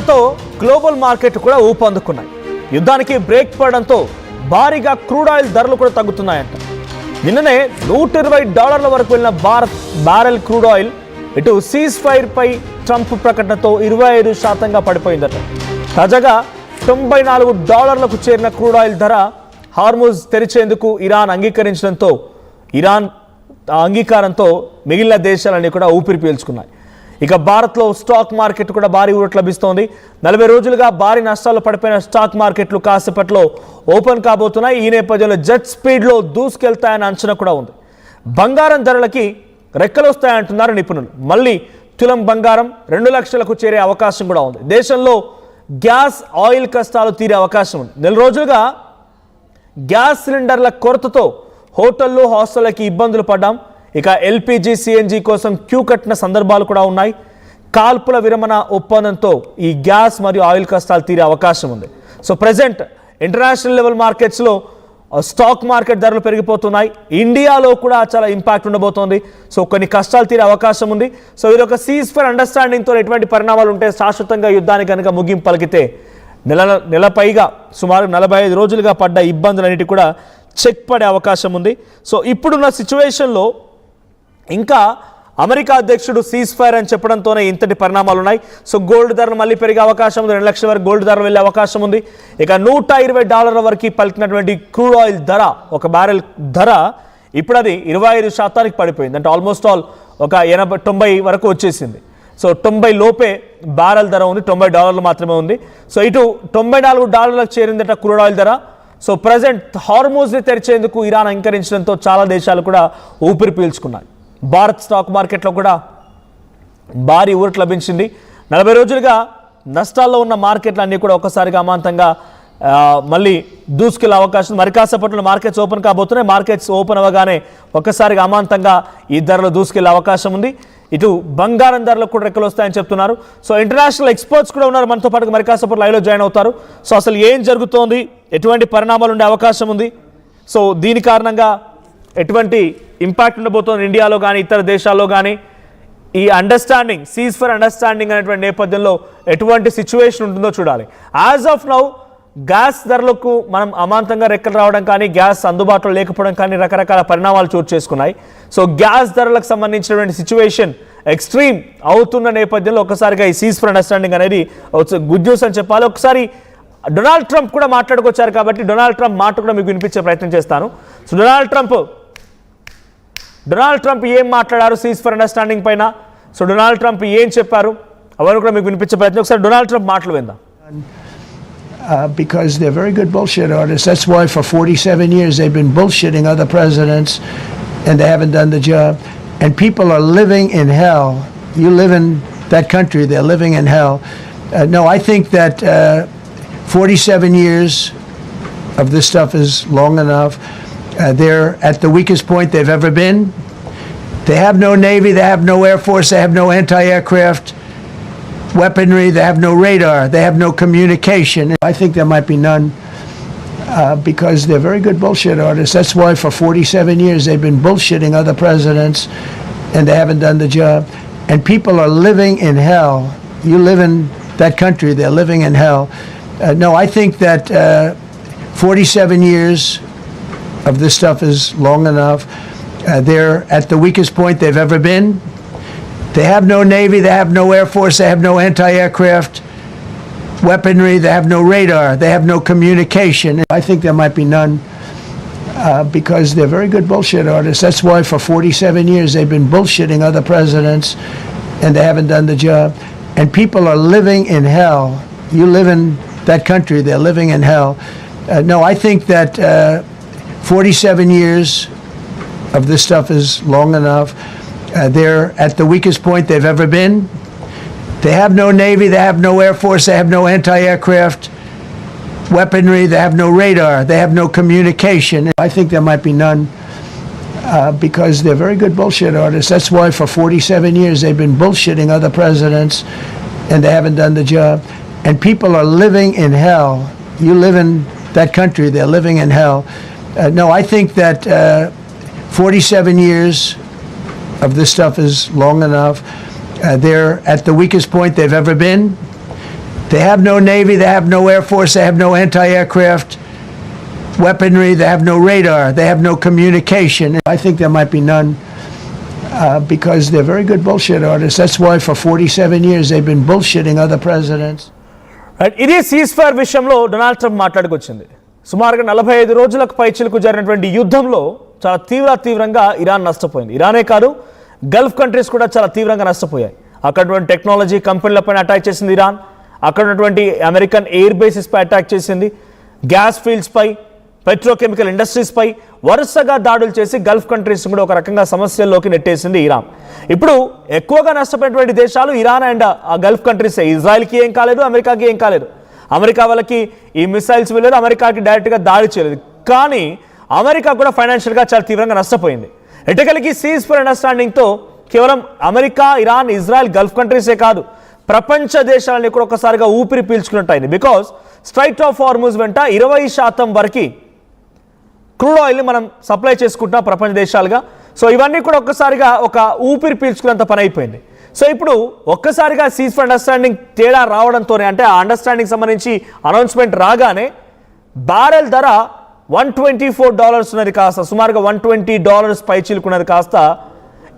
ఘటనతో global market కూడా ఊపందుకున్నాయి. యుద్ధానికి బ్రేక్ పడడంతో భారీగా క్రూడ్ ఆయిల్ ధరలు కూడా తగ్గుతున్నాయంట. నిన్ననే $120 వరకు వెళ్ళిన భారత్ బ్యారెల్ క్రూడ్ ఆయిల్ ఇటు సీజ్ ఫైర్ పై ట్రంప్ ప్రకటనతో 25% పడిపోయిందట. తాజాగా $94లకు చేరిన క్రూడ్ ఆయిల్ ధర హార్ముజ్ తెరిచేందుకు ఇరాన్ అంగీకరించడంతో అంగీకారంతో మిగిలిన దేశాలన్నీ కూడా ఊపిరి పీల్చుకున్నాయి. ఇక భారత్లో స్టాక్ మార్కెట్ కూడా భారీ ఊరట లభిస్తోంది. 40 రోజులుగా భారీ నష్టాలు పడిపోయిన స్టాక్ మార్కెట్లు కాసేపట్లో ఓపెన్ కాబోతున్నాయి. ఈ నేపథ్యంలో జెట్ స్పీడ్లో దూసుకెళ్తాయన్న అంచనా కూడా ఉంది. బంగారం ధరలకి రెక్కలు వస్తాయంటున్నారు నిపుణులు. మళ్ళీ తులం బంగారం 2 లక్షలకు చేరే అవకాశం కూడా ఉంది. దేశంలో గ్యాస్ ఆయిల్ కష్టాలు తీరే అవకాశం ఉంది. 4 రోజులుగా గ్యాస్ సిలిండర్ల కొరతతో హోటళ్ళు హాస్టళ్ళకి ఇబ్బందులు పడ్డాం. ఇక ఎల్పిజి సిఎన్జి కోసం క్యూ కట్టిన సందర్భాలు కూడా ఉన్నాయి. కాల్పుల విరమణ ఒప్పందంతో ఈ గ్యాస్ మరియు ఆయిల్ కష్టాలు తీరే అవకాశం ఉంది. సో ప్రజెంట్ ఇంటర్నేషనల్ లెవెల్ మార్కెట్స్లో స్టాక్ మార్కెట్ ధరలు పెరిగిపోతున్నాయి. ఇండియాలో కూడా చాలా ఇంపాక్ట్ ఉండబోతోంది. సో కొన్ని కష్టాలు తీరే అవకాశం ఉంది. సో ఇది ఒక సీజ్ ఫైర్ అండర్స్టాండింగ్తో ఎటువంటి పరిణామాలు ఉంటే శాశ్వతంగా యుద్ధానికి కనుక ముగింపు పలికితే నెల పైగా సుమారు 45 రోజులుగా పడ్డ ఇబ్బందులన్నిటి కూడా చెక్ పడే అవకాశం ఉంది. సో ఇప్పుడున్న సిచ్యువేషన్లో ఇంకా అమెరికా అధ్యక్షుడు సీజ్ ఫైర్ అని చెప్పడంతోనే ఇంతటి పరిణామాలు ఉన్నాయి. సో గోల్డ్ ధరలు మళ్ళీ పెరిగే అవకాశం ఉంది. 2 లక్షల వరకు గోల్డ్ ధరలు వెళ్ళే అవకాశం ఉంది. ఇక $120 వరకు పలికినటువంటి క్రూడ్ ఆయిల్ ధర, ఒక బ్యారెల్ ధర ఇప్పుడు అది 25% పడిపోయింది. అంటే ఆల్మోస్ట్ ఆల్ ఒక 80-90 వరకు వచ్చేసింది. సో 90 లోపే బ్యారెల్ ధర ఉంది. $90 మాత్రమే ఉంది. సో ఇటు $94లకు చేరిందట క్రూడ్ ఆయిల్ ధర. సో ప్రజెంట్ హార్మోజ్ని తెరిచేందుకు ఇరాన్ అంగీకరించడంతో చాలా దేశాలు కూడా ఊపిరి పీల్చుకున్నాయి. భారత్ స్టాక్ మార్కెట్లో కూడా భారీ ఊరట లభించింది. 40 రోజులుగా నష్టాల్లో ఉన్న మార్కెట్లు అన్నీ కూడా ఒక్కసారిగా అమాంతంగా మళ్ళీ దూసుకెళ్లే అవకాశం. మరి కాసేపట్లో మార్కెట్స్ ఓపెన్ కాబోతున్నాయి. మార్కెట్స్ ఓపెన్ అవ్వగానే ఒక్కసారిగా అమాంతంగా ఈ ధరలు దూసుకెళ్లే అవకాశం ఉంది. ఇటు బంగారం ధరలకు కూడా రెక్కలు వస్తాయని చెప్తున్నారు. సో ఇంటర్నేషనల్ ఎక్స్పర్ట్స్ కూడా ఉన్నారు మనతో పాటు. మరి కాసేపట్లో లైవ్లో జాయిన్ అవుతారు. సో అసలు ఏం జరుగుతోంది, ఎటువంటి పరిణామాలు ఉండే అవకాశం ఉంది, సో దీని కారణంగా ఎటువంటి ఇంపాక్ట్ ఉండబోతోంది ఇండియాలో కానీ ఇతర దేశాల్లో కానీ, ఈ అండర్స్టాండింగ్ సీజ్ ఫర్ అండర్స్టాండింగ్ అనేటువంటి నేపథ్యంలో ఎటువంటి సిచ్యువేషన్ ఉంటుందో చూడాలి. యాజ్ ఆఫ్ నౌ గ్యాస్ ధరలకు మనం అమాంతంగా రెక్కలు రావడం కానీ, గ్యాస్ అందుబాటులో లేకపోవడం కానీ రకరకాల పరిణామాలు చోటు చేసుకున్నాయి. సో గ్యాస్ ధరలకు సంబంధించినటువంటి సిచ్యువేషన్ ఎక్స్ట్రీమ్ అవుతున్న నేపథ్యంలో ఒకసారిగా ఈ సీజ్ ఫర్ అండర్స్టాండింగ్ అనేది గుడ్ న్యూస్ అని చెప్పాలి. ఒకసారి డొనాల్డ్ ట్రంప్ కూడా మాట్లాడుకొచ్చారు కాబట్టి డొనాల్డ్ ట్రంప్ మాట కూడా మీకు వినిపించే ప్రయత్నం చేస్తాను. సో డొనాల్డ్ ట్రంప్ ఏం మాట్లాడారు సీజ్ ఫర్ అండర్స్టాండింగ్ పైన, సో డొనాల్డ్ ట్రంప్ ఏం చెప్పారు అవన్నీ కూడా మీకు వినిపించే ప్రయత్నం. ఒకసారి డొనాల్డ్ ట్రంప్ మాటలు విందాం. Because they're very good bullshit artists. That's why for 47 years they've been bullshitting other presidents and they haven't done the job. And people are living in hell. You live in that country, they're living in hell. No, I think that 47 years of this stuff is long enough. They're at the weakest point they've ever been. They have no Navy, they have no Air Force, they have no anti-aircraft weaponry, they have no radar, they have no communication. I think there might be none because they're very good bullshit artists. That's why for 47 years they've been bullshitting other presidents and they haven't done the job. And people are living in hell. You live in that country, they're living in hell. No, I think that 47 years of this stuff is long enough. They're at the weakest point they've ever been. They have no Navy, they have no Air Force, they have no anti-aircraft weaponry, they have no radar, they have no communication. I think there might be none because they're very good bullshit artists. That's why for 47 years they've been bullshitting other presidents and they haven't done the job. And people are living in hell. You live in that country, they're living in hell. No, I think that 47 years of this stuff is long enough. They're at the weakest point they've ever been. They have no Navy, they have no Air Force, they have no anti-aircraft weaponry, they have no radar, they have no communication. I think there might be none because they're very good bullshit artists. That's why for 47 years they've been bullshitting other presidents and they haven't done the job. And people are living in hell. You live in that country, they're living in hell. No, I think that 47 years of this stuff is long enough. They're at the weakest point they've ever been. They have no Navy, they have no Air Force, they have no anti-aircraft weaponry, they have no radar, they have no communication. I think there might be none because they're very good bullshit artists. That's why for 47 years they've been bullshitting other presidents. Right, ఇది cease fire విషయంలో Donald Trump మాట్లాడుకొచ్చింది. సుమారుగా 45 రోజులకు పైచిలకు జరిగినటువంటి యుద్ధంలో చాలా తీవ్రంగా Iran నష్టపోయింది. ఇరానే కాదు, గల్ఫ్ కంట్రీస్ కూడా చాలా తీవ్రంగా నష్టపోయాయి. అక్కడ టెక్నాలజీ కంపెనీలపైన అటాక్ చేసింది ఇరాన్. అక్కడ ఉన్నటువంటి అమెరికన్ ఎయిర్ బేసెస్ పై అటాక్ చేసింది. గ్యాస్ ఫీల్డ్స్ పై, పెట్రోకెమికల్ ఇండస్ట్రీస్ పై వరుసగా దాడులు చేసి గల్ఫ్ కంట్రీస్ కూడా ఒక రకంగా సమస్యల్లోకి నెట్టేసింది ఇరాన్. ఇప్పుడు ఎక్కువగా నష్టపోయినటువంటి దేశాలు ఇరాన్ అండ్ ఆ గల్ఫ్ కంట్రీస్. ఇజ్రాయెల్కి ఏం కాలేదు, అమెరికాకి ఏం కాలేదు. అమెరికా వాళ్ళకి ఈ మిసైల్స్ వెళ్ళలేదు, అమెరికాకి డైరెక్ట్గా దాడి చేయలేదు. కానీ అమెరికా కూడా ఫైనాన్షియల్గా చాలా తీవ్రంగా నష్టపోయింది. ఎటకలికి సీజ్ ఫైర్ అండర్స్టాండింగ్తో కేవలం అమెరికా, ఇరాన్, ఇజ్రాయెల్, గల్ఫ్ కంట్రీసే కాదు, ప్రపంచ దేశాలని కూడా ఒకసారిగా ఊపిరి పీల్చుకున్నట్టు అయింది. బికాస్ స్ట్రైట్ ఆఫ్ హార్ముజ్ వెంట 20% వరకు క్రూడ్ ఆయిల్ని మనం సప్లై చేసుకుంటున్నాం ప్రపంచ దేశాలుగా. సో ఇవన్నీ కూడా ఒక్కసారిగా ఒక ఊపిరి పీల్చుకున్నంత పని అయిపోయింది. సో ఇప్పుడు ఒక్కసారిగా సీజ్ ఫైర్ అండర్స్టాండింగ్ తేడా రావడంతోనే, అంటే ఆ అండర్స్టాండింగ్ సంబంధించి అనౌన్స్మెంట్ రాగానే బ్యారెల్ ధర $124 ఉన్నది కాస్త సుమారుగా $120 పై చిలుకున్నది కాస్త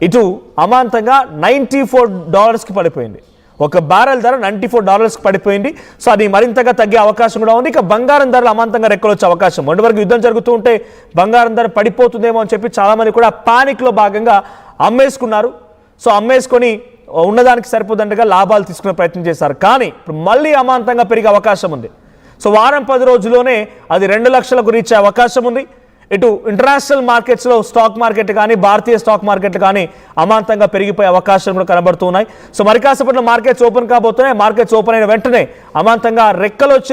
ఇటు అమాంతంగా $94కి పడిపోయింది. ఒక బ్యారెల్ ధర $94కి పడిపోయింది. సో అది మరింతగా తగ్గే అవకాశం కూడా ఉంది. ఇక బంగారం ధరలు అమాంతంగా రెక్కలొచ్చే అవకాశం. మొన్నటి వరకు యుద్ధం జరుగుతూ ఉంటే బంగారం ధర పడిపోతుందేమో అని చెప్పి చాలామంది కూడా పానిక్లో భాగంగా అమ్మేసుకున్నారు. సో అమ్మేసుకొని ఉన్నదానికి సరిపోదండగా లాభాలు తీసుకునే ప్రయత్నం చేశారు. కానీ ఇప్పుడు మళ్ళీ అమాంతంగా పెరిగే అవకాశం ఉంది. సో వారం 10 రోజుల్లోనే అది 2 లక్షలకు రీచ్ అయ్యే అవకాశం ఉంది. ఇటు ఇంటర్నేషనల్ మార్కెట్స్లో స్టాక్ మార్కెట్ కానీ, భారతీయ స్టాక్ మార్కెట్ కానీ అమాంతంగా పెరిగిపోయే అవకాశాలు కూడా కనబడుతున్నాయి. సో మరి కాసేపట్లో మార్కెట్స్ ఓపెన్ కాబోతున్నాయి. మార్కెట్స్ ఓపెన్ అయిన వెంటనే అమాంతంగా రెక్కలు వచ్చిన